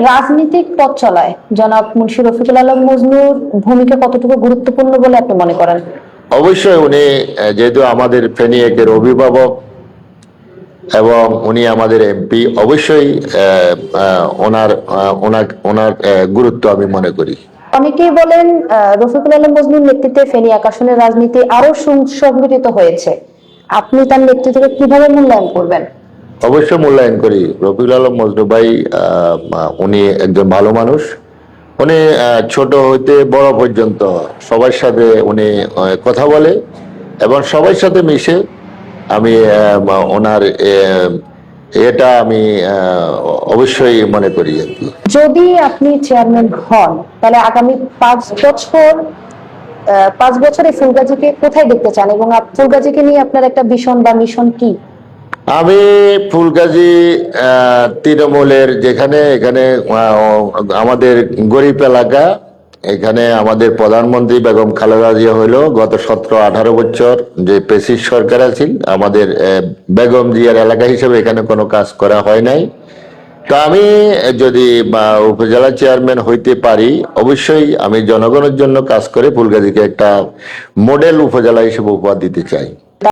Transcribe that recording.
রাজনৈতিক পথ চলায় জনাব মুন্সি রফিকুল আলম মজনুর ভূমিকা কতটুকু গুরুত্বপূর্ণ বলে আপনি মনে করেন? অবশ্যই উনি যেহেতু আমাদের ফেনী একের অভিভাবক এবং উনি আমাদের এমপি, অবশ্যই ওনার ওনার ওনার গুরুত্ব আমি মনে করি। অনেকেই বলেন রফিকুল আলম মজনুর নেতৃত্বে ফেনী এক আসনের রাজনীতি আরো সুসংগঠিত হয়েছে। আপনি তার নেতৃত্বকে কিভাবে মূল্যায়ন করবেন? অবশ্যই মূল্যায়ন করি। রফিকুল আলম মজনু ভাই উনি একজন ভালো মানুষ। উনি ছোট হইতে বড় পর্যন্ত সবার সাথে উনি কথা বলে এবং সবার সাথে মিশে। আমি ওনার এটা আমি অবশ্যই মনে করি আর কি। যদি আপনি চেয়ারম্যান হন তাহলে আগামী 5 বছর 5 বছরে ফুলগাজীকে কোথায় দেখতে চান এবং ফুলগাজীকে নিয়ে আপনার একটা ভিশন বা মিশন কি? আমি ফুলগাজী তৃণমূলের যেখানে এখানে আমাদের গরিব এলাকা, এখানে আমাদের প্রধানমন্ত্রী বেগম খালেদা জিয়া হইলো গত 17-18 বছর যে পেসিস সরকার আছিল, আমাদের বেগম জিয়ার এলাকা হিসেবে এখানে কোনো কাজ করা হয় নাই। তো আমি যদি উপজেলা চেয়ারম্যান হইতে পারি, অবশ্যই আমি জনগণের জন্য কাজ করে ফুলগাজীকে একটা মডেল উপজেলা হিসেবে উপহার দিতে চাই।